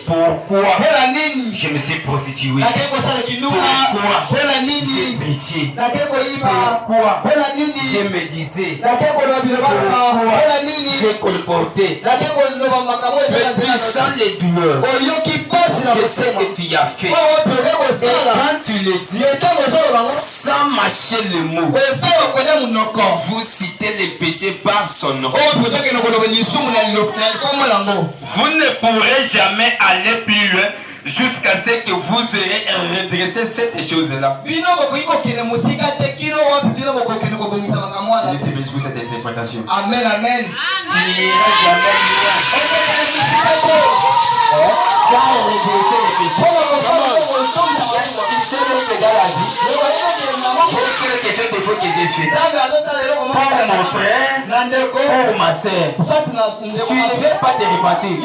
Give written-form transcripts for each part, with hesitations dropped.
Pourquoi je me suis prostitué? Pourquoi j'ai triché? Pourquoi je me disais? Pourquoi j'ai colporté? Mais tu sens les douleurs de ce que tu as fait. Et quand tu le dis, sans mâcher le mot, vous citez les péchés par son nom. Vous ne pourrez jamais aller plus loin jusqu'à ce que vous aurez redressé cette chose-là. Merci pour cette interprétation. Amen, amen. Tu n'iras jamais que j'ai fait pour mon frère, pour ma soeur. Tu ne veux pas te repentir.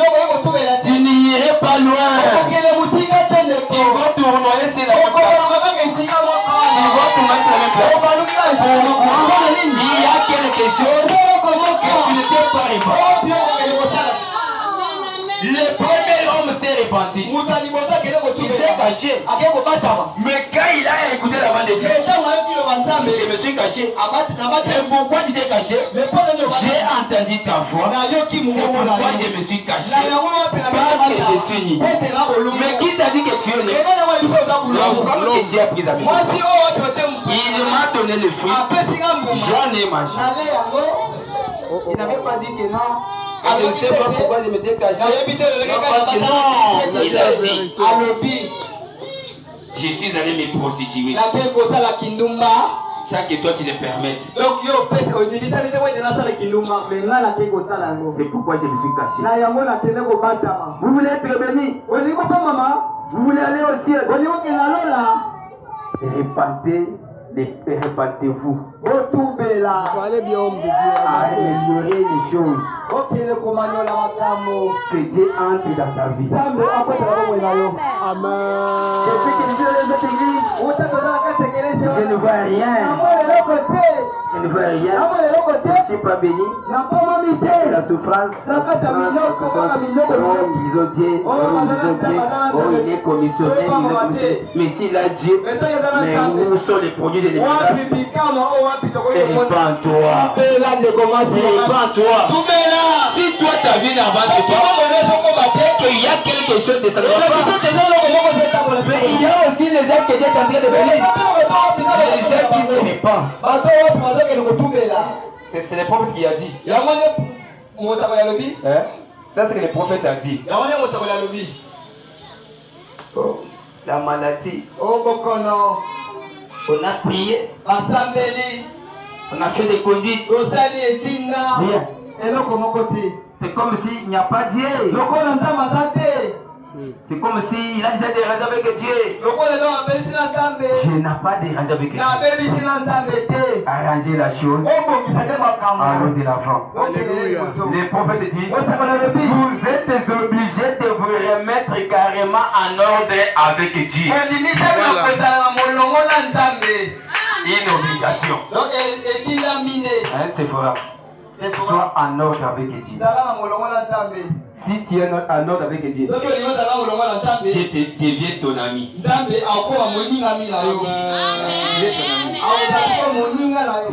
Tu n'irais pas loin. Tu vas tourner sur la même place. Tu vas tourner sur la même place. Il y a quelque chose que tu ne t'es pas repenti. Le premier homme s'est repenti. Il s'est caché. Mais quand il a écouté la voix de Dieu, je me suis caché. Et pourquoi tu t'es caché? J'ai entendu ta voix. C'est pourquoi je me suis caché. Parce que je suis né. Mais qui t'a dit que tu es né? La femme que Dieu a prise avec toi. Il m'a donné le fruit. J'en ai mangé. Il n'avait pas dit que non. Je ne sais pas pourquoi je m'étais caché. Non, parce que non, il a dit. Je suis allé me prostituer. Ça que toi tu le permettes. C'est pourquoi je me suis caché. Vous voulez être béni? Vous voulez aller au ciel? Répentez-vous. Améliorer les choses. Que Dieu entre dans ta vie. Amen. Je ne vois rien. Je ne vois rien. Je ne suis pas béni. La souffrance. Oh, ils ont Dieu. Oh, il est commissionné. Mais s'il a Dieu, mais où sont les produits généraux? Répands-toi. Répands-toi. Si toi ta vie n'avance pas, c'est qu'il y a quelque chose de ça. Mais il y a aussi les êtres que Dieu est en train de bénir. Les êtres qui se répandent. C'est le prophète qui a dit. Ça c'est ce que le prophète a dit. Oh, la maladie. On a prié. On a fait des conduites. Rien. C'est comme s'il n'y a pas Dieu. C'est comme s'il a déjà des raisons avec Dieu. Je n'ai pas de raison avec Dieu. Arrangez la chose. Allons de l'avant. Les prophètes disent, vous êtes obligés de vous remettre carrément en ordre avec Dieu. Une obligation. C'est vrai. Sois en ordre avec Dieu. Si tu es en ordre avec Dieu, Dieu devient ton ami. Il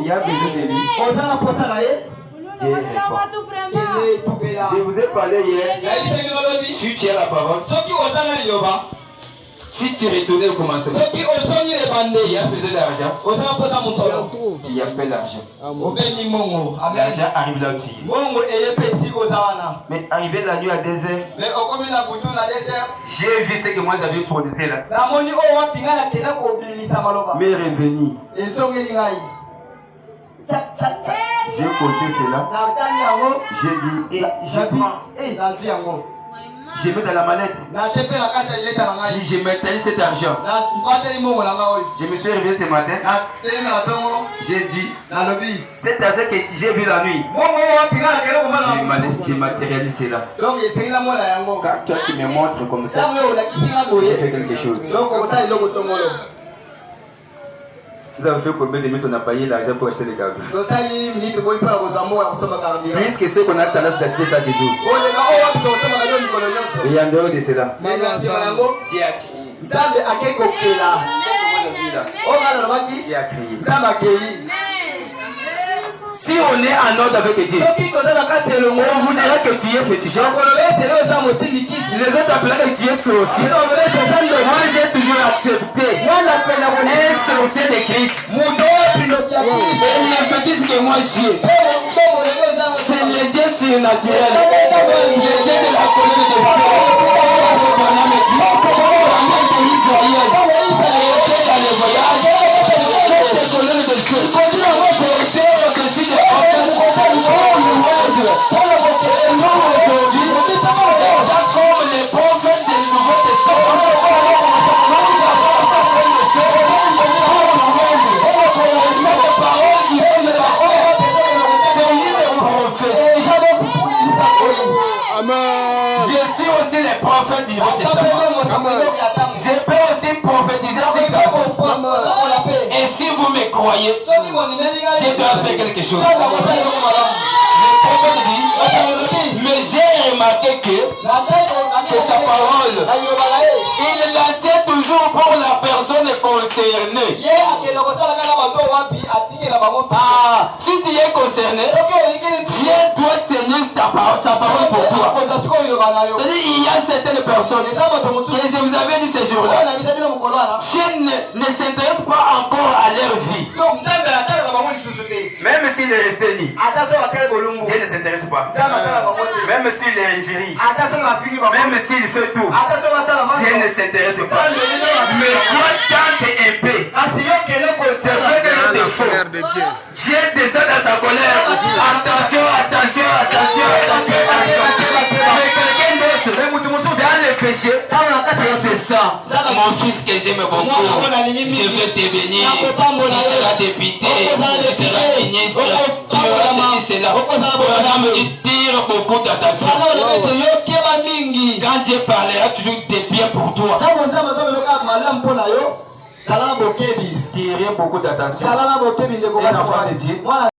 y a besoin de lui. Dieu répond. Je vous ai parlé hier. Si tu as la parole, si tu retournais au commencement, il y a besoin d'argent. Il y a peu d'argent. L'argent arrive là où tu es. Mais arrivé la nuit à 2h, j'ai vu ce que moi j'avais produit là. Mais revenu. J'ai compté cela. J'ai dit, et je prends. Je mets dans la mallette. Je m'étais cet argent. Je me suis réveillé ce matin. J'ai dit, cet argent que j'ai vu la nuit, je matérialise cela. Car toi tu me montres comme ça, j'ai fait quelque chose. Nous avons fait combien de minutes on a payé l'argent pour acheter les carburants? Puisque c'est qu'on a tendance d'acheter chaque jour. Et en dehors de cela, Dieu a créé. Si on est en ordre avec Dieu, on vous dira que tu es féticheur. Les autres appellent que tu es sorcier. Moi j'ai toujours accepté un sorcier de Christ. Et le fétiche que moi j'ai, c'est le Dieu surnaturel. Le Dieu de la colère de Dieu. Israël. Dans le voyage, cette colère de Dieu. Je suis aussi le prophète du Nouveau Testament. Je peux aussi prophétiser sur ta vie. Et si vous me croyez, je dois faire quelque chose. Le prophète dit, mais j'ai remarqué que sa parole, il la tient toujours pour la personne concernée. Ah, si tu es concerné, Dieu doit tenir sa parole pour toi. C'est-à-dire, il y a certaines personnes que je vous avais dit ce jour-là, Dieu ne s'intéresse pas encore à leur vie. Même s'il est resté ni, Dieu ne s'intéresse pas. Même s'il est ingéri, même s'il fait tout, Dieu ne s'intéresse pas. Mais toi, tant que épée, Dieu descend dans sa colère. Attention, attention, attention, attention, attention. Mais quelqu'un d'autre, dans le péché, c'est ça. Mon fils que j'aime beaucoup, je veux te bénir. Tu seras député, tu seras ministre, tu auras ceci, cela. On va me dire beaucoup d'attention. Quand Dieu parlera toujours de bien pour toi, tirez beaucoup d'attention. Un enfant de Dieu